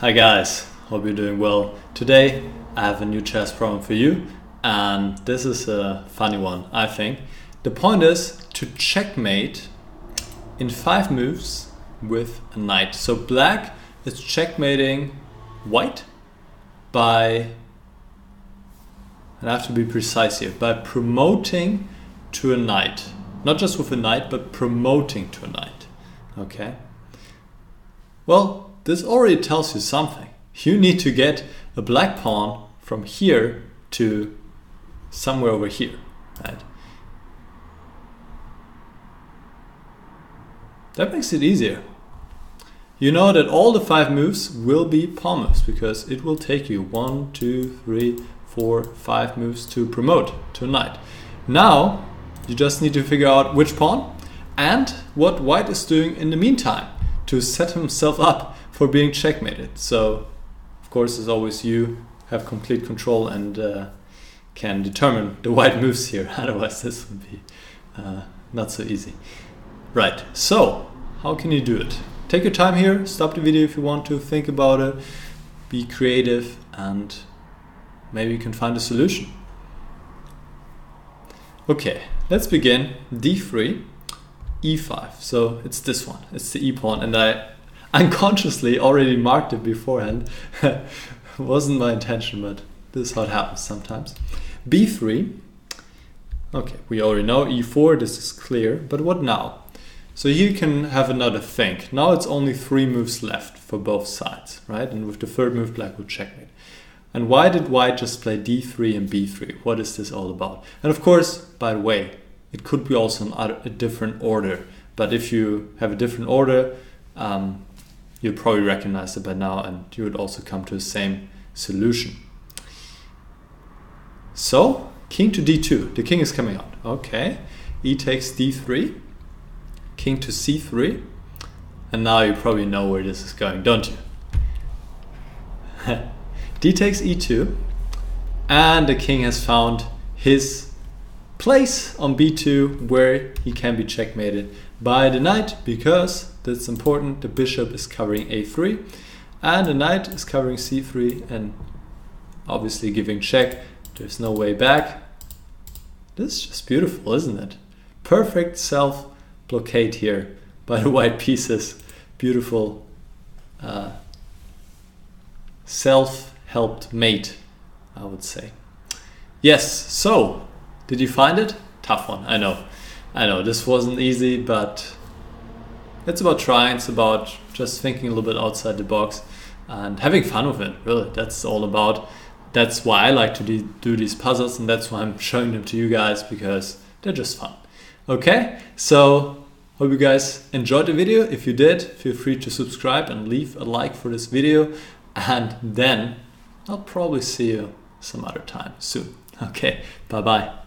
Hi guys, hope you're doing well. Today I have a new chess problem for you, and this is a funny one, I think. The point is to checkmate in 5 moves with a knight. So black is checkmating white by, and I have to be precise here, by promoting to a knight. Not just with a knight, but promoting to a knight. Okay? Well, this already tells you something. You need to get a black pawn from here to somewhere over here, right? That makes it easier. You know that all the 5 moves will be pawn moves because it will take you 1, 2, 3, 4, 5 moves to promote to a knight. Now, you just need to figure out which pawn and what white is doing in the meantime to set himself up for being checkmated. So, of course, as always, you have complete control and can determine the white moves here. Otherwise, this would be not so easy. Right, so how can you do it? Take your time here, stop the video if you want to, think about it, be creative, and maybe you can find a solution. Okay, let's begin. D3, E5. So it's this one, it's the E pawn, and I unconsciously already marked it beforehand. Wasn't my intention, but this is how it happens sometimes. B3. Okay, we already know E4, this is clear, but what now? So here you can have another think. Now it's only 3 moves left for both sides, right? And with the 3rd move, black will checkmate. And why did white just play D3 and B3? What is this all about? And of course, by the way, it could be also in a different order. But if you have a different order, you'll probably recognize it by now, and you would also come to the same solution. So, king to D2. The king is coming out. Okay. E takes D3. King to C3. And now you probably know where this is going, don't you? D takes E2. And the king has found his place on B2 where he can be checkmated by the knight, because that's important. The bishop is covering A3 and the knight is covering C3 and obviously giving check. There's no way back. This is just beautiful, isn't it? Perfect self blockade here by the white pieces. Beautiful self-helped mate, I would say. Yes, so did you find it? Tough one, I know. This wasn't easy, but it's about trying, it's about just thinking a little bit outside the box and having fun with it, really. That's all about. That's why I like to do these puzzles, and that's why I'm showing them to you guys, because they're just fun. Okay, so hope you guys enjoyed the video. If you did, feel free to subscribe and leave a like for this video, and then I'll probably see you some other time soon. Okay, bye bye.